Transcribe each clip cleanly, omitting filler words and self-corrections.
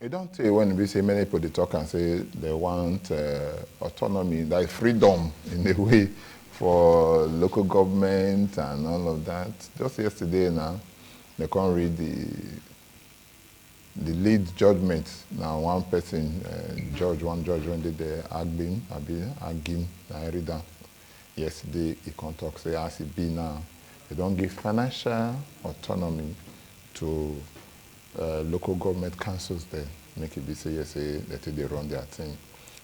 You don't say when we say many people they talk and say they want autonomy, like freedom in a way for local government and all of that. Just yesterday now, they can't read the lead judgment. Now one person, one judge when they arguing, I read that yesterday he can talk, say as it be now, they don't give financial autonomy to local government councils there. Make it be say yes, that they run their thing.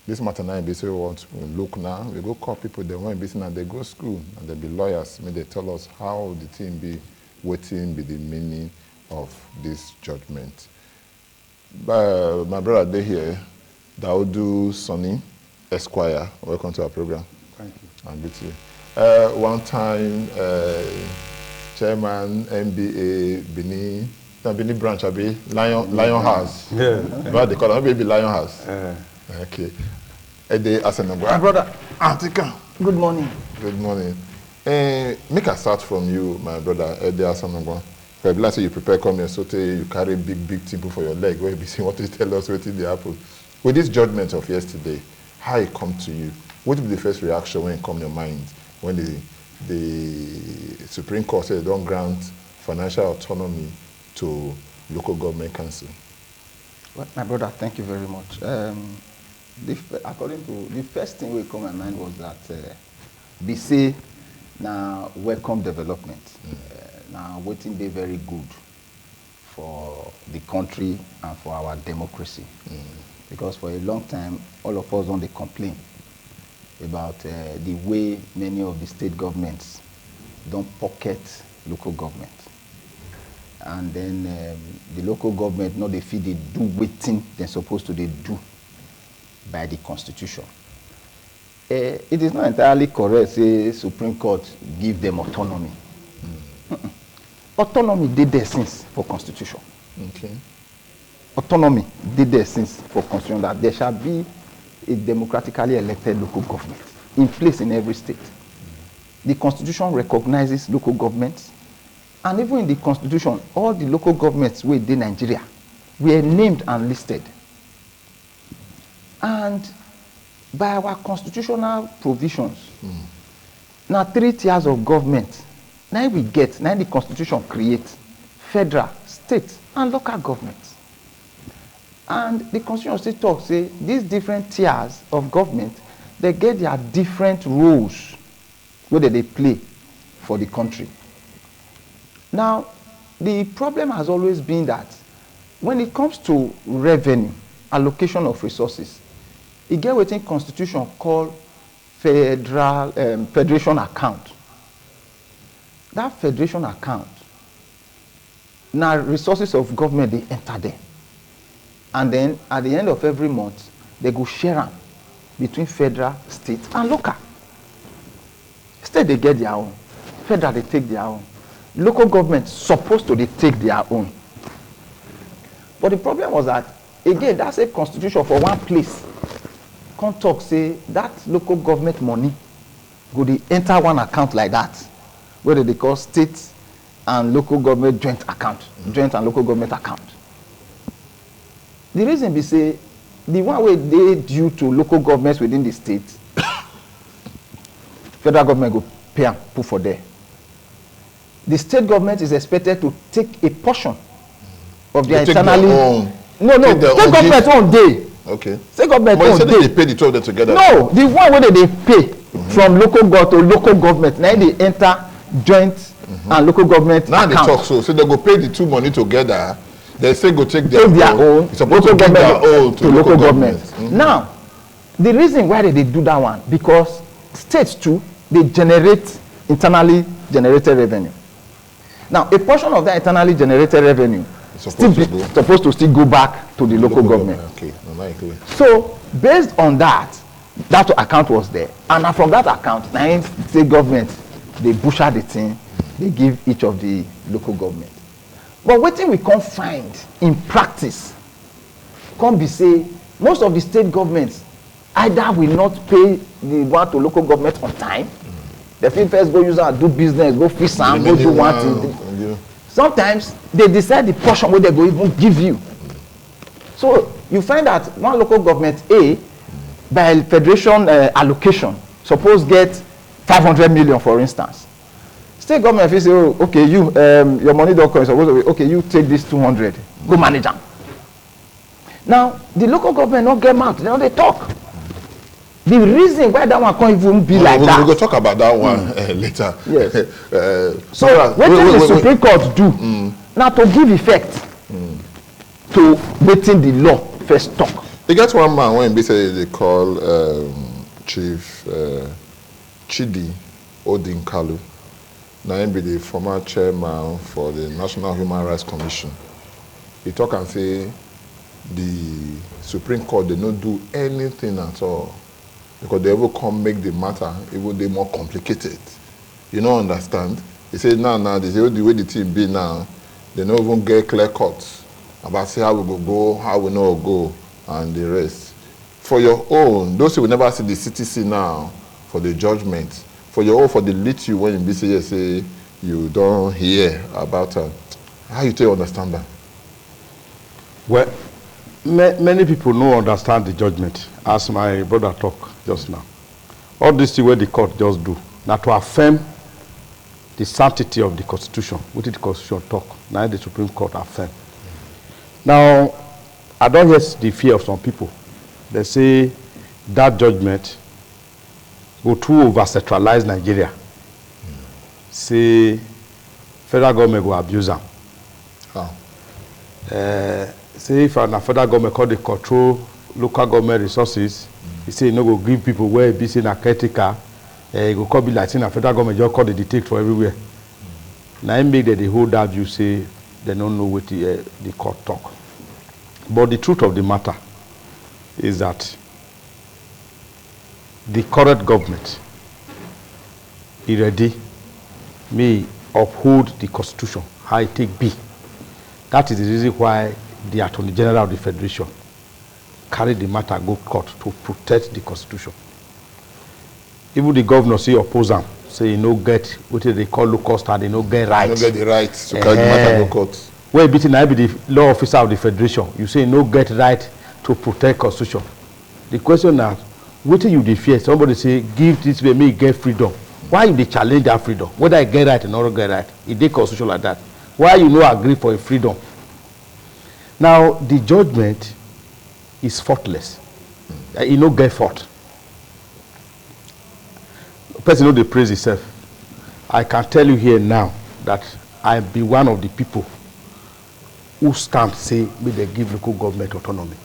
This matter now, be say what we look now, we go call people they want business and they go school and they be lawyers. May they tell us how the thing be, waiting be the meaning of this judgment. But my brother they here, Daudu Sonny, Esquire, welcome to our program. Thank you. And with you. One time, Chairman, MBA, Benin branch, Lion House. Yeah. But they call it maybe Lion House. Okay. My brother. Antika. Good morning. Good morning. Make a start from you, my brother. Ede Asanogwa. Like say you prepare come here, so you carry big people for your leg. Where you see what to tell us what did happen. With this judgment of yesterday, how it come to you? What will be the first reaction when it come to your mind when the Supreme Court said they don't grant financial autonomy to local government council? Well, my brother, thank you very much. According to the first thing we come to my mind was that BC now welcome development. Now waiting be very good for the country and for our democracy. Because for a long time, all of us only complain about the way many of the state governments don't pocket local government. And then the local government, no, they feel they do waiting they're supposed to they do by the Constitution. It is not entirely correct, say Supreme Court give them autonomy. Autonomy did their since for Constitution. Okay. Autonomy did their since for Constitution that there shall be a democratically elected local government in place in every state. The Constitution recognizes local governments. And even in the Constitution, all the local governments within Nigeria were named and listed. And by our constitutional provisions, now 3 tiers of government, now we get, now the Constitution creates federal, state, and local governments. And the Constitution still talks, say, these different tiers of government, they get their different roles where they play for the country. Now, the problem has always been that when it comes to revenue, allocation of resources, it get within Constitution called federation account. That federation account, now resources of government, they enter there. And then at the end of every month, they go share them between federal, state, and local. State, they get their own. Federal, they take their own. Local government supposed to take their own. But the problem was that, again, that's a constitution for one place. Can't talk, say, that local government money go they enter one account like that, whether they call state and local government joint account, joint and local government account. The reason be say, the one way they due to local governments within the state, federal government go pay and put for there. The state government is expected to take a portion of their internally. No, state government own day. Okay. State government own day. They pay the two of them together. No, the one way they pay from local government to local government, now they enter joint and local government now account. They talk so they go pay the two money together. They say go take their own. It's supposed to give their own to local government. Now, the reason why they do that one, because states too, they generate internally generated revenue. Now, a portion of that internally generated revenue supposed to still go back to the local government. Okay, so based on that account was there, and from that account, now state government they butcher the thing, they give each of the local government. But what thing we can't find in practice, can't be say most of the state governments either will not pay the one to local government on time. The fit first go use and do business, go fish and go do one thing. Sometimes they decide the portion where they go even give you. So you find that one local government A, by federation allocation, suppose get 500 million, for instance. State government will say, oh, okay, you, your money don't come, suppose, okay, you take this 200, go manage them. Now, the local government don't get mouth, they don't they talk. The reason why that one can't even be like that. We'll talk about that one later. Yes. So what the Supreme Court do now to give effect to making the law first talk? They get one man when they call Chief Chidi Odinkalu. Now him be the former chairman for the National Human Rights Commission. He talk and say the Supreme Court did not do anything at all because they ever come make the matter even they more complicated. You don't understand? He said now they say the way the team be now, they don't even get clear cuts about say how we go, how we not go, and the rest. For your own, those who will never see the CTC now for the judgment, for your own, for the lit you when you say you don't hear about how you take understand that? Well, many people don't understand the judgment, as my brother talk just now. All this is what the court just do. Now to affirm the sanctity of the Constitution, what did the Constitution talk? Now the Supreme Court affirm. Now, I don't hear the fear of some people. They say that judgment go too over-centralize Nigeria. Say federal government go abuse them. How? Say if a federal government call they control local government resources, he say no go give people where be say na caretaker, go call be like saying a federal government just call the dictate for everywhere. Now it make that the whole that view say they don't know what the court talk. But the truth of the matter is that the current government is ready may uphold the Constitution, how it take be. That is the reason why the Attorney General of the Federation carried the matter go court to protect the Constitution. Even the governor say oppose them, say no get what they call local star, they no get right. No get the right to carry the matter go court. Where beating I be the law officer of the Federation, you say no get right to protect Constitution. The question now, what do you fear? Somebody say give this way, me get freedom. Why you they challenge that freedom? Whether I get right or not get right, it they Constitution like that. Why you no agree for a freedom? Now the judgment is faultless. You no get fault. Person know they praise himself. I can tell you here now that I be one of the people who stand say may they give local government autonomy.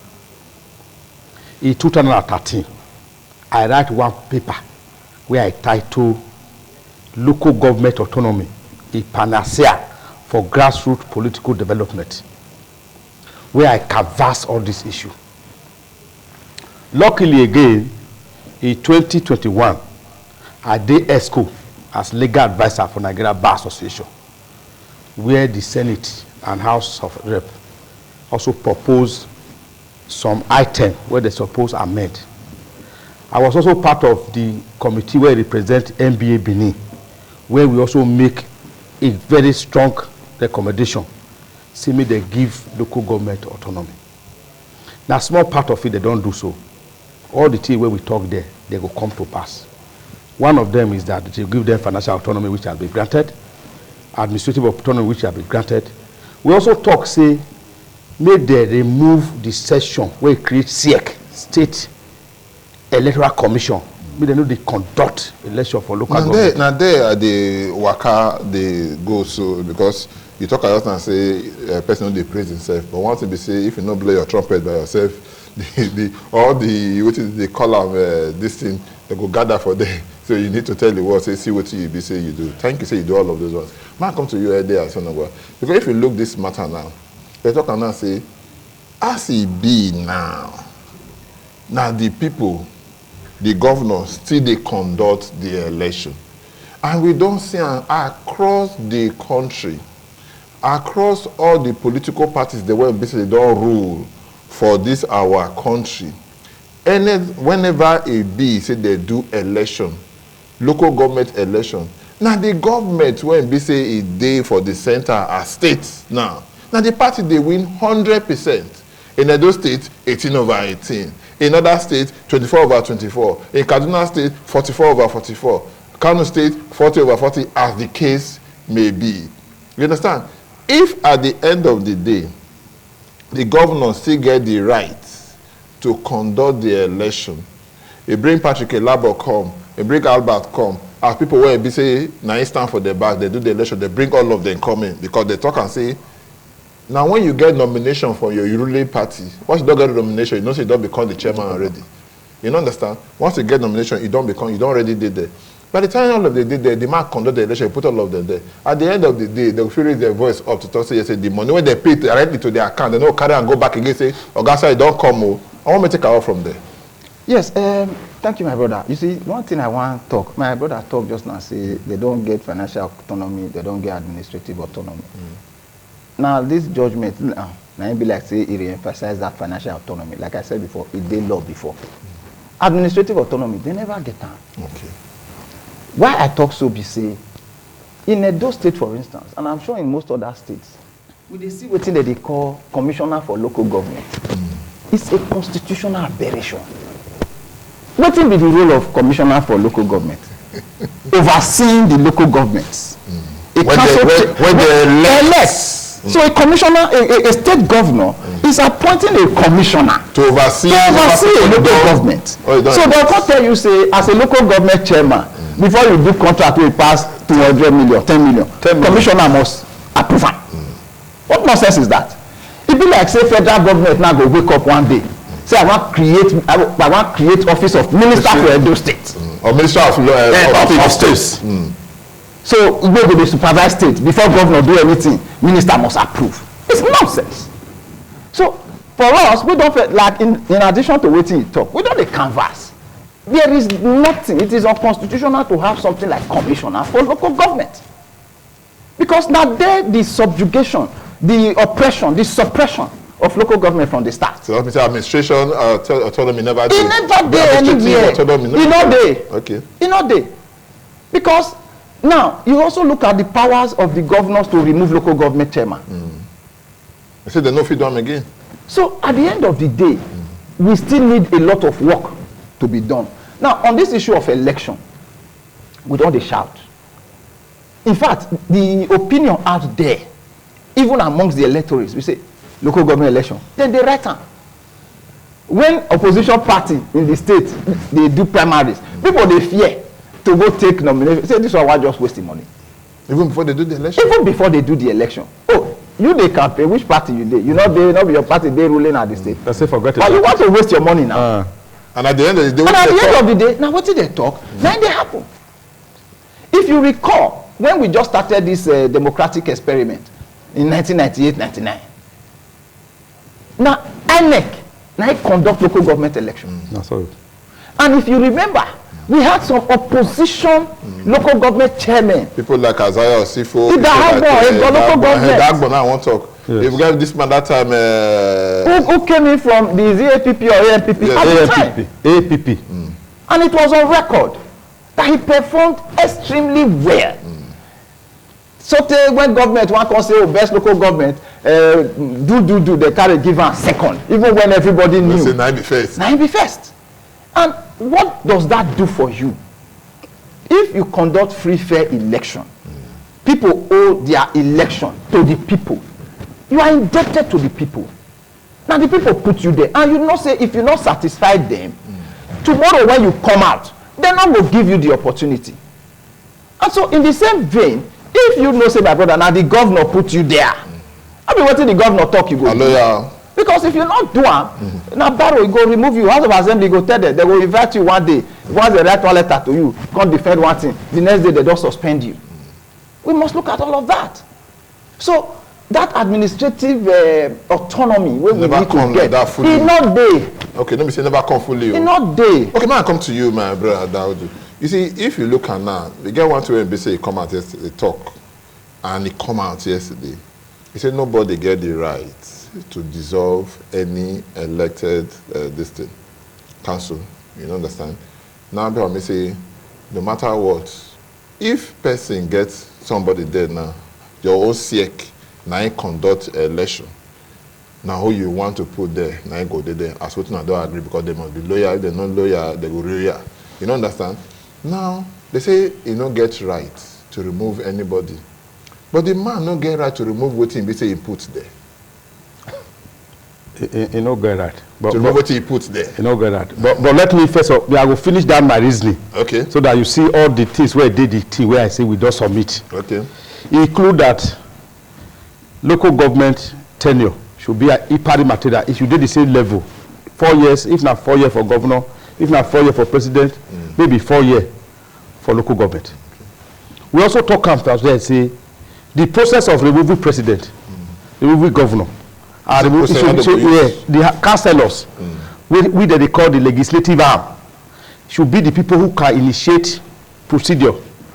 In 2013, I write one paper where I title Local Government Autonomy, a panacea for grassroots political development, where I canvass all this issue. Luckily again, in 2021, I did ESCO as legal advisor for Nigeria Bar Association, where the Senate and House of Rep also proposed some item where they suppose amend. I was also part of the committee where I represent NBA Benin, where we also make a very strong recommendation, see me they give local government autonomy. Now small part of it they don't do so. All the things where we talk there, they will come to pass. One of them is that they give them financial autonomy which has been granted, administrative autonomy which has been granted. We also talk, say, may they remove the session where it creates SEC, State Electoral Commission. May they know they conduct election for local government. Now there the waka they go so because you talk a lot and say person they praise himself, but one thing they say if you not blow your trumpet by yourself, all the what is they call them this thing they go gather for them. So you need to tell the world, say, see what you be say you do. Thank you, say you do all of those ones. Man, come to you there as soon as well. Because if you look this matter now, they talk and now say, as it be now the people, the governors, still they conduct the election. And we don't see across the country, across all the political parties, the way basically they don't rule for this our country. And whenever a be say they do election, local government election, now the government when be say a day for the center are states now the party they win 100%. In Edo State, 18/18. In other states, 24/24. In Kaduna State, 44/44. Kano State, 40/40, as the case may be. You understand? If at the end of the day, the governor still get the right to conduct the election, he bring Patrick Elabo come, he bring Albert come, as people will be say, now it's time for the back, they do the election, they bring all of them come in, because they talk and say, now when you get nomination for your ruling party, once you don't get a nomination, you know you don't become the chairman already. You know, understand? Once you get nomination, you don't already did there. By the time all of them did there, the man conduct the election, put all of them there. At the end of the day, they will raise their voice up to talk, say, yes, the money when they pay directly to their account, they don't carry and go back again, say, Augusta, don't come, oh. I want me to take out from there. Yes, thank you, my brother. You see, one thing I want to talk, my brother talked just now, say they don't get financial autonomy, they don't get administrative autonomy. Now, this judgment, now it be like, say, it re-emphasize that financial autonomy. Like I said before, it did law before. Administrative autonomy, they never get that. Okay. Why I talk so be say, in Edo State, for instance, and I'm sure in most other states, we see what they call commissioner for local government. It's a constitutional aberration. What will be the role of commissioner for local government? Overseeing the local governments. When they elect. So a commissioner, a state governor, is appointing a commissioner to oversee a local government. Oh, so they'll come tell you, say, as a local government chairman, before you do contract, will pass 200 million, 10 million. Commissioner must approve it. What nonsense is that? It be like, say, federal government now go wake up one day, say, I want to create office of minister for Edo State. Or minister of states. So we go to the supervised state before governor do anything, minister must approve. It's nonsense. So for us, we don't feel like in addition to waiting you talk, we don't dey canvas. There is nothing. It is unconstitutional to have something like commissioner for local government, because now there the subjugation, the oppression, the suppression of local government from the start. So that means administration autonomy never did. It never did anywhere. You know they. Okay. You know they. Because now you also look at the powers of the governors to remove local government chairman. I said they no fit do them again. So at the end of the day, we still need a lot of work to be done. Now on this issue of election, we don't shout. In fact, the opinion out there, even amongst the electorates, we say local government election, then they write down. When opposition party in the state, they do primaries, people they fear to go take nomination. Say this one, why just wasting money? Even before they do the election? Even before they do the election. Oh, you dey campaign, which party you dey? You know they not be your party, they ruling at the state. That's it, forget it. But you want to waste your money now. And at the end of the day, now what did they talk? Now they happen. If you recall, when we just started this democratic experiment in 1998-99, now INEC now conduct local government election. And if you remember, we had some opposition local government chairmen. People like Isaiah Osifo. Local government. I want to talk. Yes. If we got this man that time. Who came in from the APP or AMPP? Yes. At the time. APP. And it was on record that he performed extremely well. So when government want to say, oh, best local government, they carry give a second, even when everybody knew. Say 91st. 91st. And what does that do for you? If you conduct free, fair election, people owe their election to the people. You are indebted to the people. Now the people put you there, and you know say if you not satisfy them, tomorrow when you come out, they not will give you the opportunity. And so in the same vein, if you know say my brother, now the governor put you there, I mean what the governor talk you go do. Because if you not do it, now Barrow you go remove you. House of Assembly go tell them, they will invite you one day. Once they write one letter to you, come defend one thing. The next day they don't suspend you. We must look at all of that. So that administrative autonomy where we need to get, it's not there. Okay, let me say never come fully. It's not there. Okay, now I come to you, my brother Daudu. You see, if you look at now, we get one to NBC, he come out yesterday, talk, and he come out yesterday. He said nobody get the right to dissolve any elected council. You understand? Now, I say, no matter what, if person gets somebody there now, your own sick, now conduct election. Now who you want to put there, now you go there. As what I don't agree because they must be lawyer. If they're not lawyer, they go lawyer. You don't understand? Now they say you don't get right to remove anybody, but the man don't get right to remove what he say he puts there. You don't get right. To remove what he puts there. You don't get right. But let me first of all, I will finish down my reasoning. Okay. So that you see all the things where I did the thing where I say we don't submit. Okay. Include that local government tenure should be a pari material. It should be the same level. 4 years, if not 4 years for governor, if not 4 years for president, maybe 4 years for local government. Okay. We also talk as well, say the process of removing president, removing governor, the councillors, we that they call the legislative arm, should be the people who can initiate procedure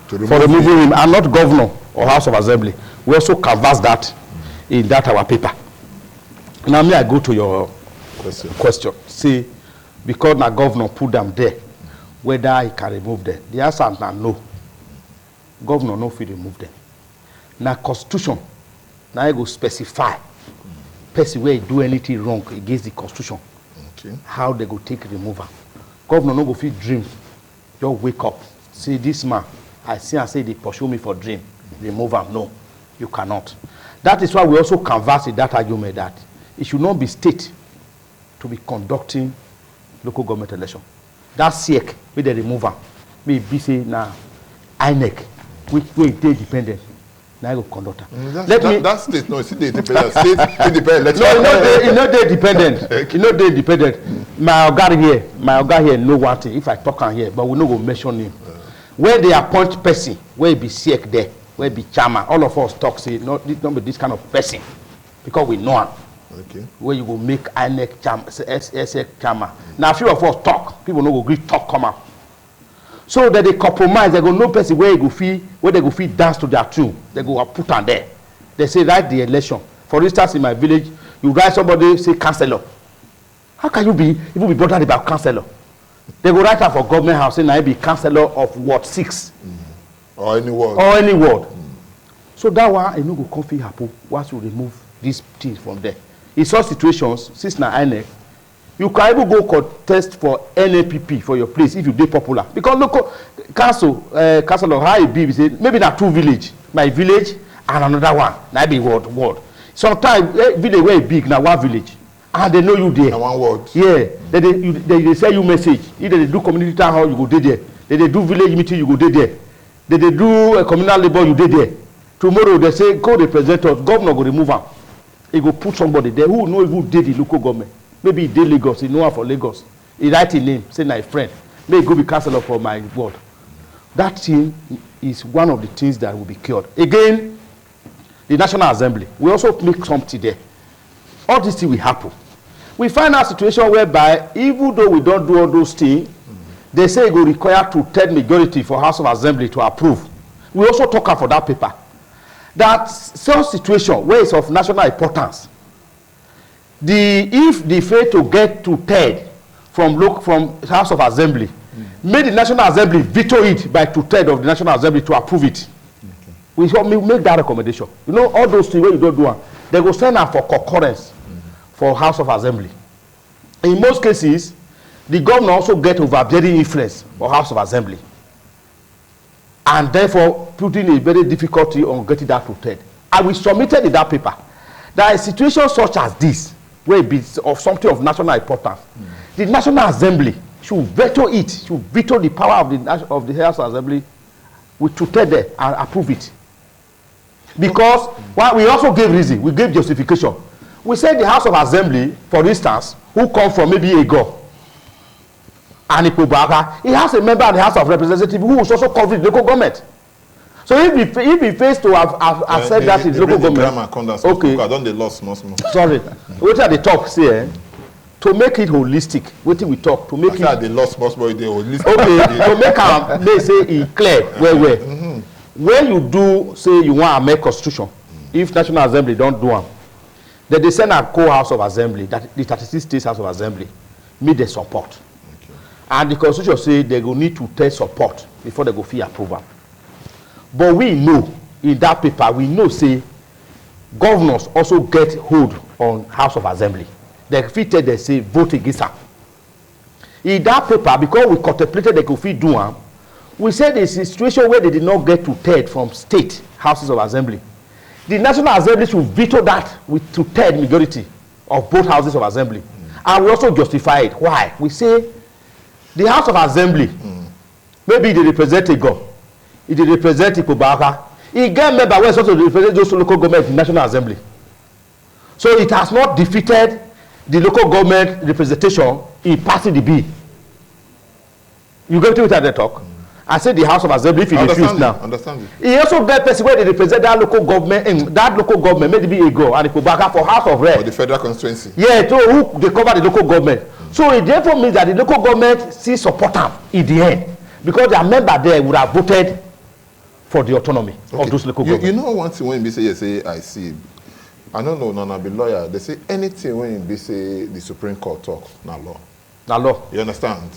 for removing him, and not governor or House of Assembly. We also canvass that in that our paper. Now may I go to your question. See, because the governor put them there, whether he can remove them. The answer is no. Governor no fit remove them. Now constitution, now I go specify person where he do anything wrong against the constitution. Okay. How they go take removal. Governor no go fit dream. Just wake up. See this man, I see and say they pursue me for dream. Remove him. No, you cannot. That is why we also canvass in that argument that it should not be state to be conducting local government election. That SIEC, where they remove him, may be say now INEC, which way they dependent. Now I go conduct that state, no, it's independent. State independent. No, you know they dependent. You know they dependent. My Oga here know one thing. If I talk on here, but we no go mention him. Where they appoint person, where it be SIEC there, where it be chairman, all of us talk say no, this don't be this kind of person, because we know him. Okay. Where you go make INEC chairman, SIEC chairman. Now a few of us talk, people no go agree talk come out. So that they compromise, they go no person where they go feel dance to their tune. They go put on there. They say write the election. For instance, in my village, you write somebody say councillor. How can you be bothered about councillor? They go write out for government house saying I be councillor of Ward 6. Or any ward. Or any ward. So that one I no go come fit happen once you remove these things from there. In such situations, since na INEC, you can even go contest for NAPP for your place if you dey popular. Because local council of how it be say maybe na 2 village, my village and another one, na be ward. Sometimes village where big na 1 village, and they know you there. Na 1 ward. Yeah, they send you message. Either they do community town hall, you go there. They do village meeting, you go there. They do a communal labor, you there. Tomorrow they say go represent us, governor go remove am. He go put somebody there who know who did the local government. Maybe he did Lagos, he know her for Lagos. He write his name, say my friend. May he go be councillor for my ward. That thing is one of the things that will be cured. Again, the National Assembly, we also make something there. All these things will happen. We find a situation whereby, even though we don't do all those things, they say it will require 2/3 majority for House of Assembly to approve. We also talk for that paper. That such situation where it's of national importance, if they fail to get 2/3 from House of Assembly, may the National Assembly veto it by 2/3 of the National Assembly to approve it. Okay. We make that recommendation. You know, all those things where you don't do one, they go send out for concurrence for House of Assembly. In most cases, the governor also get overbearing influence for House of Assembly, and therefore putting a very difficulty on getting that 2/3. And we submitted in that paper that a situation such as this, where it be of something of national importance, the National Assembly should veto it, should veto the power of the House of Assembly with 2/3 there and approve it. Because we also gave reason, we gave justification. We said the House of Assembly, for instance, who come from maybe Ego and Ipobaga, he has a member of the House of Representatives who is also covering local government. So if he fails to have said that in local government, okay. I don't they lost small. Sorry, what are the talk say? To make it holistic, what we talk to make it. They lost small, they holistic. Okay, to make they say it clear where. When you do say you want to make constitution, if National Assembly don't do them, then they send a co-House of Assembly, that the 36 states House of Assembly, meet the support. Okay. And the constitution say they will need to test support before they go fee approval. But we know in that paper, we know say governors also get hold on House of Assembly. They fit tell they say vote against am. In that paper, because we contemplated they could fit do am, we said there's a situation where they did not get two-thirds from state houses of assembly. The National Assembly should veto that with two-thirds majority of both houses of assembly. And we also justify it. Why? We say the House of Assembly, maybe they represent a God, they represent Ikobaka, he get member where also represent those local government in the National Assembly. So it has not defeated the local government representation in passing the bill. You get to it at the talk? I said the House of Assembly, if you refuse now. Understand it. He also get person where they represent that local government, maybe a go and Ikobaka for House of Rep. For the federal constituency. Yeah, so who they cover the local government. So it therefore means that the local government still support them in the end. Because their member there would have voted for the autonomy of those local governments. You know one thing when you say I see, I don't know, none be lawyer. They say anything when you say the Supreme Court talk, not law. Not law. You understand?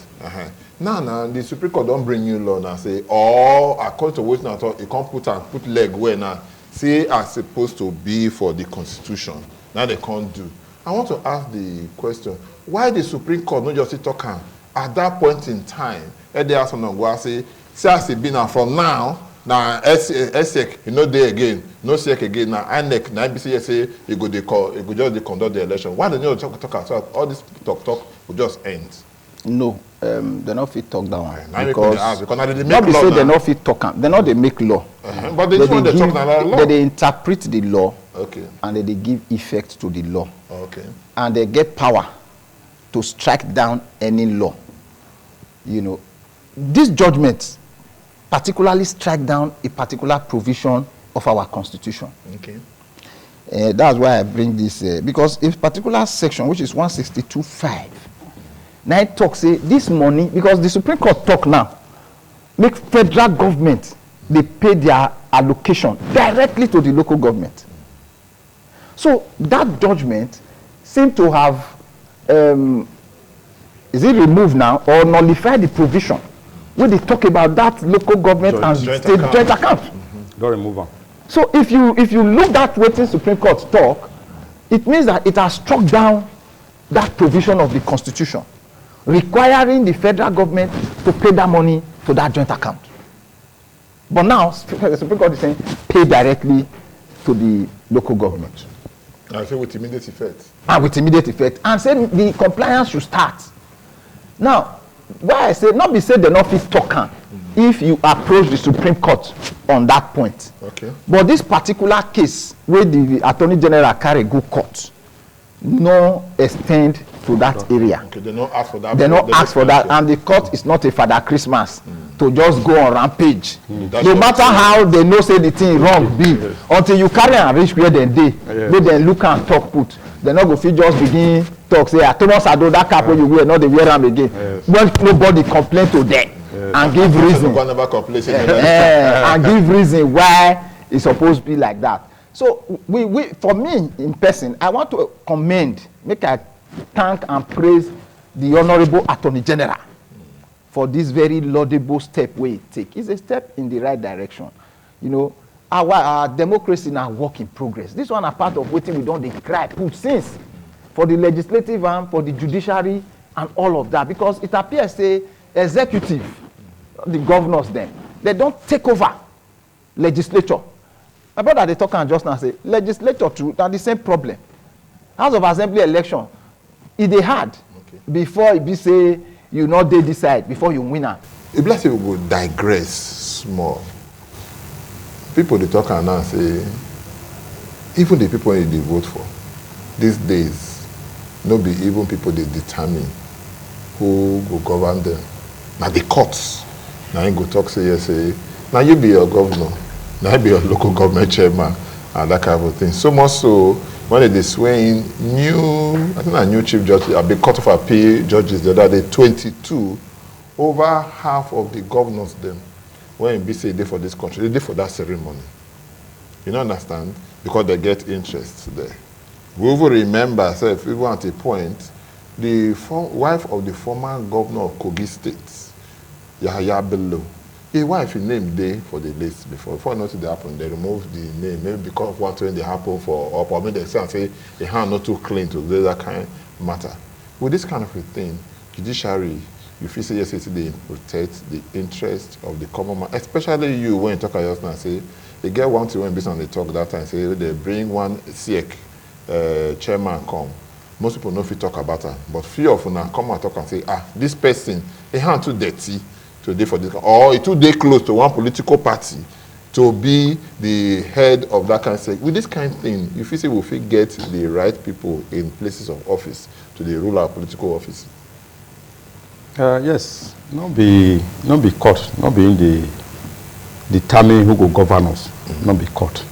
Now, the Supreme Court don't bring you law now. Say, oh, according to what now talk, you can't put leg where now. Say, are supposed to be for the Constitution. Now they can't do. I want to ask the question: why the Supreme Court not just talk at that point in time? And they ask someone go say, as it be now from now. Now, ESEC, you know, there again, no SEC again. Now, INEC, now, IBC say, you go just conduct the election. Why don't you talk about all this talk will just end? No, they're not fit talk that one. Because they not be say they're not fit talk. They're not they make law. But they just want to talk about law. They interpret the law. Okay. And they give effect to the law. Okay. And they get power to strike down any law. You know, this judgment particularly strike down a particular provision of our Constitution. Okay. That's why I bring this, because a particular section, which is 162(5), now it talks, say, this money, because the Supreme Court talk now, make federal government, they pay their allocation directly to the local government. So that judgment seemed to have, is it removed now, or nullify the provision when they talk about that local government and state joint account. Don't remove them. So if you look at what the Supreme Court talk, it means that it has struck down that provision of the Constitution, requiring the federal government to pay that money to that joint account. But now the Supreme Court is saying pay directly to the local government. I say with immediate effect. And with immediate effect. And say the compliance should start. Now, why I say not be said they not fit talk if you approach the Supreme Court on that point. Okay. But this particular case where the Attorney General carry go court, no extend to that area. Okay, they not ask for that. They not ask for that, and the court is not a Father Christmas to just go on rampage. No matter how they know say the thing wrong be, until you carry and reach where they dey, where they look and talk put. They not go fit just begin talk say, Thomas Ado, that cap when you wear, not they wear them again. When nobody complain to them and give reason. And give reason why it's supposed to be like that. So we for me in person, I want to commend, make I thank and praise the Honorable Attorney General for this very laudable step we take. It's a step in the right direction. You know, our democracy now work in progress. This one a part of what we don't decry put since for the legislative and for the judiciary and all of that, because it appears say executive, the governors then, they don't take over legislature. My brother they talk and just now say legislature too, that's the same problem. House of Assembly election, it they hard before it be say you not they decide before you win. If let's say we will digress small. People they talk and now say even the people they vote for these days, no be even people they determine who will govern them. Now the courts, now you go talk say yes, say now you be your governor, now you be your local government chairman and that kind of thing. So much so when they swaying I think a new chief judge, a big court of appeal judges the other day, 22, over half of the governors them, when be say they for this country, they did for that ceremony. You don't understand? Because they get interest there. We will remember, so if even at a point, the wife of the former governor of Kogi State, Yahaya Bello, his wife name day for the list before nothing they happen, they remove the name, maybe because of what when they happen for up, or maybe they say the hand not too clean to do that kind of matter. With this kind of a thing, judiciary, you feel say yes, they protect the interest of the common man, especially you when you talk about just now, say they get one thing when based on the talk that time, say they bring one SIEC chairman come. Most people know if you talk about her, but few of them come and talk and say, this person, he hand too dirty to do for this, or it too day close to one political party to be the head of that kind of thing. With this kind of thing, you feel say we will get the right people in places of office to the rule our political office. Yes, not be court, not be in the determine who go govern us, not be court.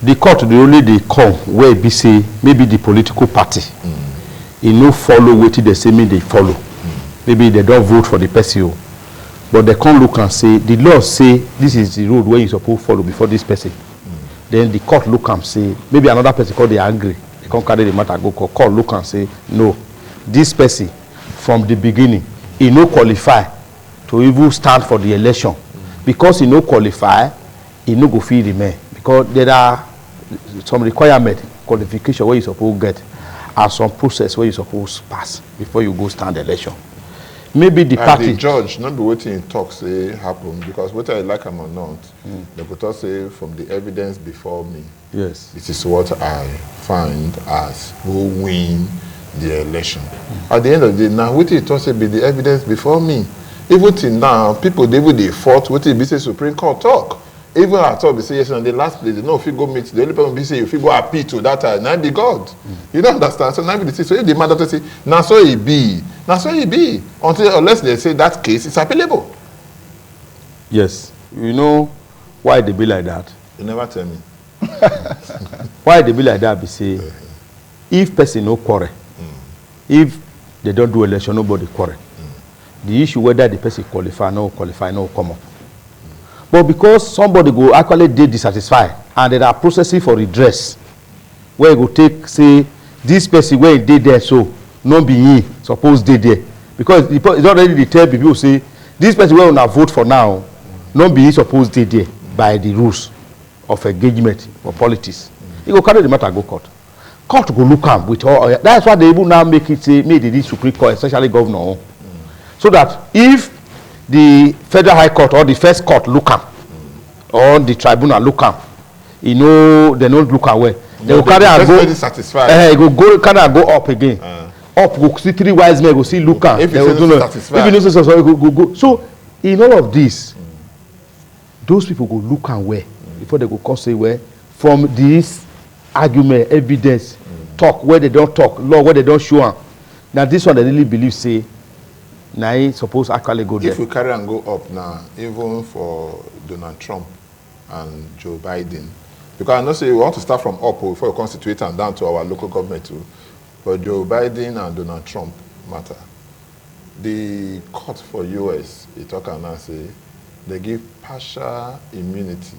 The court, the only they come where be say maybe the political party, he no follow what they say me they follow. Maybe they don't vote for the person, but they can't look and say the law say this is the road where you supposed to follow before this person. Then the court look and say maybe another person called they angry, they can't carry the matter go court look and say no, this person from the beginning he no qualify to even stand for the election because he no qualify, he no go fit remain. Because there are some requirement, qualification where you supposed to get, and some process where you supposed to pass before you go stand the election. Maybe the party. The judge not be waiting in talk say happen because whether I like him or not, they could talk say from the evidence before me. Yes. This is what I find as who win the election. At the end of the day, now what you talk say be the evidence before me. Even till now, people they fought what it be say Supreme Court talk. Even I thought they say yes, and the last place, they know if you go meet the only person be say if you go appeal to that time, now be God. You don't understand. So now be the thing. So if the man doctor say, now so it be, unless they say that case is appealable. Yes. You know why they be like that? You never tell me. Why they be like that? Be say if person no quarrel, if they don't do election, nobody quarrel. The issue whether the person qualify, no come up. But because somebody go actually did dissatisfied and there are processing for redress where you go take say this person where he did there so no be he suppose did there because it's already the tell people say this person where una vote for now no be he suppose did there by the rules of engagement for politics. You go carry the matter go court. Court go look am with all. That's why they even now make it say make the Supreme Court especially governor so that if the Federal High Court or the first court look am or the tribunal look am, you know they don't look away. They will carry and go. Satisfied. Go carry and go up again. Up go see three wise men go see look am. If you say satisfied. If you know so go. So in all of this, those people go look am where before they go come say where from this argument, evidence, talk where they don't talk, law where they don't show am. Now this one they really believe say. Now he suppose actually go there. If we carry and go up now, even for Donald Trump and Joe Biden, because I know say we want to start from up before we constitute and down to our local government too. But Joe Biden and Donald Trump matter. The court for US, they talk and now say they give partial immunity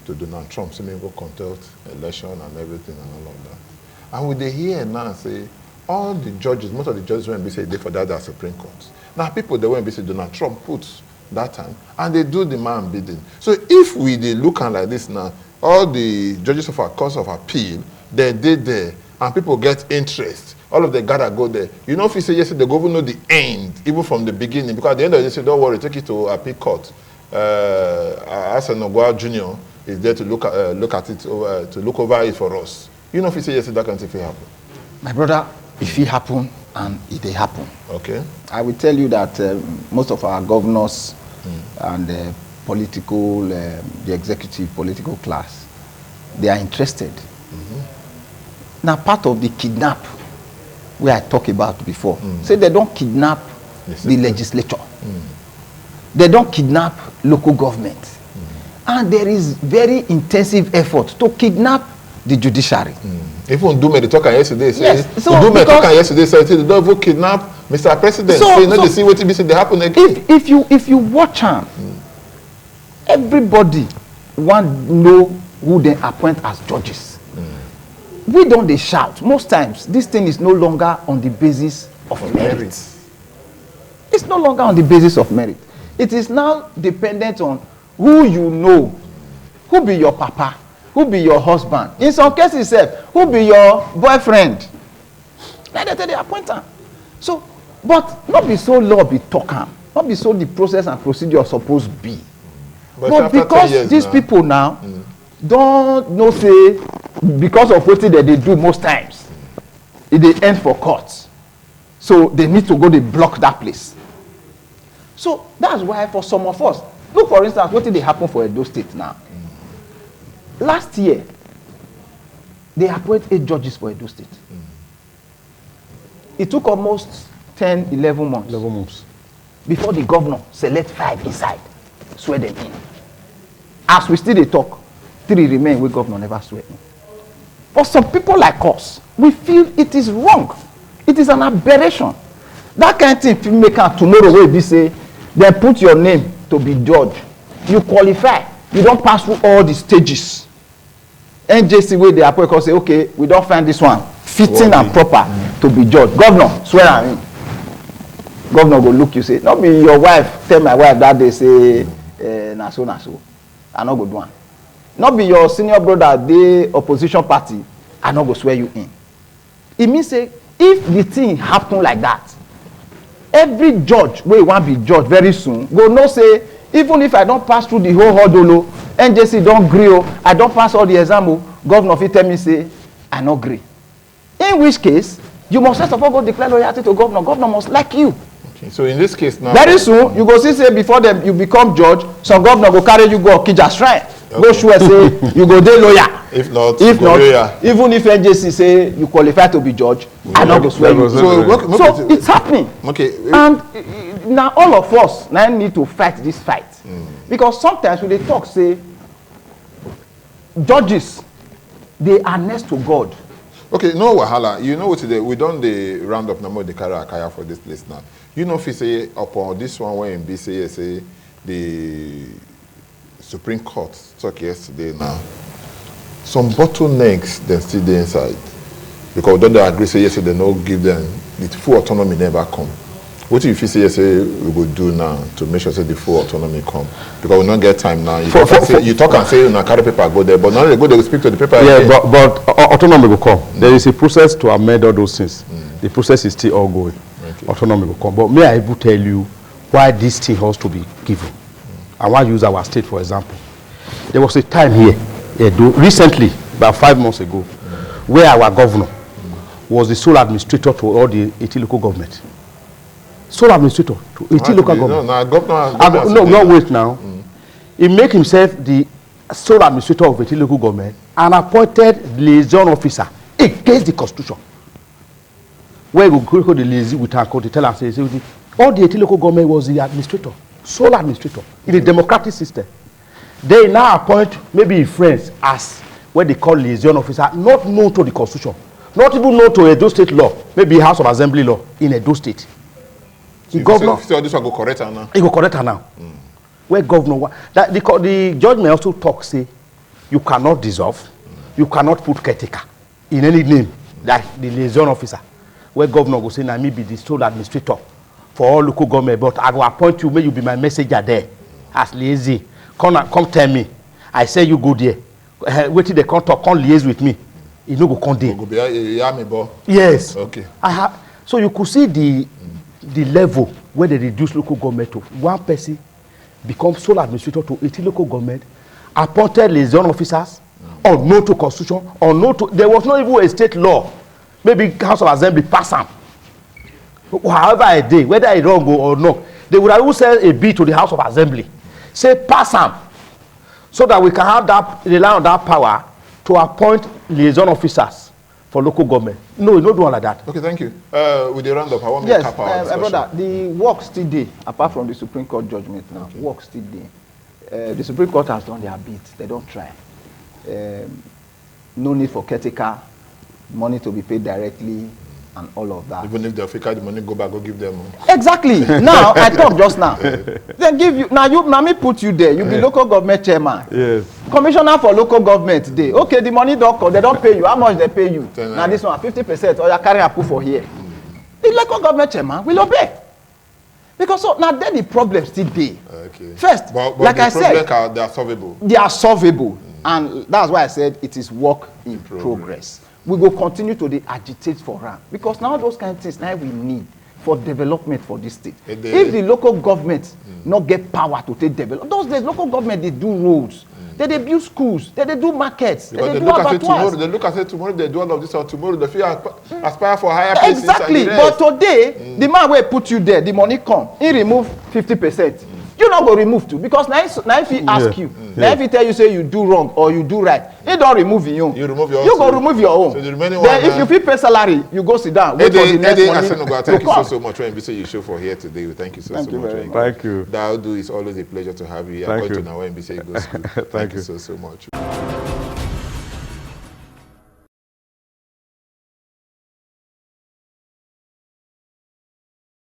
to Donald Trump, so maybe go conduct election and everything and all of that. And with the hear now say. All the judges, most of the judges went be say they for that Supreme Court. Now people they went be say Donald Trump put that time and they do the man bidding. So if we they look at like this now, all the judges of our courts of appeal, they did there and people get interest. All of them gotta go there. You know if you say yes, they go know the end, even from the beginning, because at the end of the day, say, don't worry, take it to appeal court. Asanogwa Jr. is there to look at it to look over it for us. You know if you say yes, that can if it happen. My brother, if it happen and it dey happen, okay, I will tell you that most of our governors and the executive political class, they are interested. Now part of the kidnap where I talked about before, say they don't kidnap the legislature, they don't kidnap local government, and there is very intensive effort to kidnap the judiciary. Even Dume the talker yesterday say, yes. So Dume talker yesterday said they don't even kidnap Mr. President. So you know they see what be say they happen again. If you watch him, everybody want know who they appoint as judges. We don't they shout. Most times this thing is no longer on the basis of merit. It's no longer on the basis of merit. It is now dependent on who you know, who be your papa, who be your husband. In some cases, who be your boyfriend. Like they appoint am. So, but not be so law be talk am, not be so the process and procedure supposed be. But because these people now don't know say because of what they do most times, they end for courts. So they need to go, they block that place. So that's why for some of us, look for instance, what did they happen for Edo State now? Last year, they appointed 8 judges for Edo State. It took almost 10, 11 months. 11 months. Before the governor select 5 inside, swear them in. As we still dey talk, 3 remain wey governor never swear in. For some people like us, we feel it is wrong. It is an aberration. That kind of thing fit make am tomorrow wey be say dem put your name to be judge. You qualify, you don pass through all the stages. NJC wey dey appoint come say okay, we don find this one fitting and proper to be judge. Governor swear am in. Governor go look you say, no be your wife tell my wife that day say na so I no go do am. No be your senior brother dey opposition party, I no go swear you in. It means say if the thing happen like that, every judge wey wan be judge very soon go know say even if I don pass through the whole hurdle, NJC don gree, I don pass all the exam, governor fit tell me say I no gree. In which case, you must first of all go declare loyalty to governor. Governor must like you. Okay. So in this case now, very soon you go see say before them you become judge, some governor go carry you go Okija shrine. Okay. Go swear say you go dey lawyer. If not, even if NJC say you qualify to be judge, I no go swear you. So it's happening. Okay. And now all of us now need to fight this fight. Because sometimes when they talk say judges, they are next to God. Okay, no wahala. You know what today we done the round up number the carry akaya for this place now. You know if you say upon this one when be say the Supreme Court talk yesterday now. Some bottlenecks they still there inside. Because don't they agree say yesterday they no give them the full autonomy never come. What if you say yesterday we will do now to make sure that the full autonomy come? Because we don't get time now. You talk and say you carry paper go there, but now they go they speak to the paper. Yeah, again. but autonomy will come. There is a process to amend all those things. The process is still ongoing. Okay. Autonomy will come. But may I able tell you why this thing has to be given? I want to use our state for example. There was a time here, recently, about 5 months ago, where our governor was the sole administrator to all the 80 local government. Sole administrator to 80 local government. No, wait now. He make himself the sole administrator of 80 local government and appointed liaison officer against the constitution. Where we go the liaison with our court to tell us all the 80 local government was the administrator, sole administrator in a democratic system. They now appoint maybe friends as what they call liaison officer, not known to the constitution, not even known to Edo State law, maybe House of Assembly law in Edo State. So governor, so this one go correct her now. He go correct her now. Where governor that the judgment also talk say you cannot dissolve, you cannot put caretaker in any name like the liaison officer. Where governor go say na me be the sole administrator for all local government, but I go appoint you, may you be my messenger there as liaison. Come tell me. I say you go there. Wait till they come talk, come liaise with me. You no go come there. Yes. Okay. So you could see the level where they reduce local government to one person become sole administrator to 80 local government, appointed liaison officers, unknown to constitution, unknown to, there was not even a state law. Maybe House of Assembly pass them. However a day, whether it wrong or no, they would have sent a bill to the House of Assembly, say pass them, so that we can have that, rely on that power to appoint liaison officers for local government. No, we don't do all like that. Okay, thank you. With the roundup, I want to cap our discussion. Brother, the work still there, apart from the Supreme Court judgment now. Okay. Work still there. The Supreme Court has done their bit. They don't try. No need for caretaker, money to be paid directly, and all of that. Even if they fake the money, go back, go give them. Exactly. Now, I talk just now. They give you, now me put you there. You be local government chairman. Yes. Commissioner for local government day. Okay, the money don't come, they don't pay you. How much they pay you? Now this one, 50%, or you're carrying a put for here. The local government chairman will obey. Because so now then the problem still there. Okay. First, but like I said, they are solvable. They are solvable, and that's why I said it is work in progress. We will continue to dey agitate for am, because now those kind of things now we need for development for this state. If the local government not get power to take develop, those days local government they do roads, they build schools, they do markets, because they do look at it tomorrow. abattoirs. They look at it tomorrow. They do all of this, or tomorrow they feel aspire for higher places. Exactly, but today the man wey put you there, the money come, he remove 50%. You not go remove too, because now if he ask you, now if he tell you say you do wrong or you do right, he don't remove your own. You remove your own. You go remove your own. So the remaining then one, if you feel pay salary, you go sit down. Wait for the next money. Thank you so much for inviting you show for here today. Thank you so much. Thank you. That do is always a pleasure to have you. Thank you. To now NBC Go School. Thank you so much.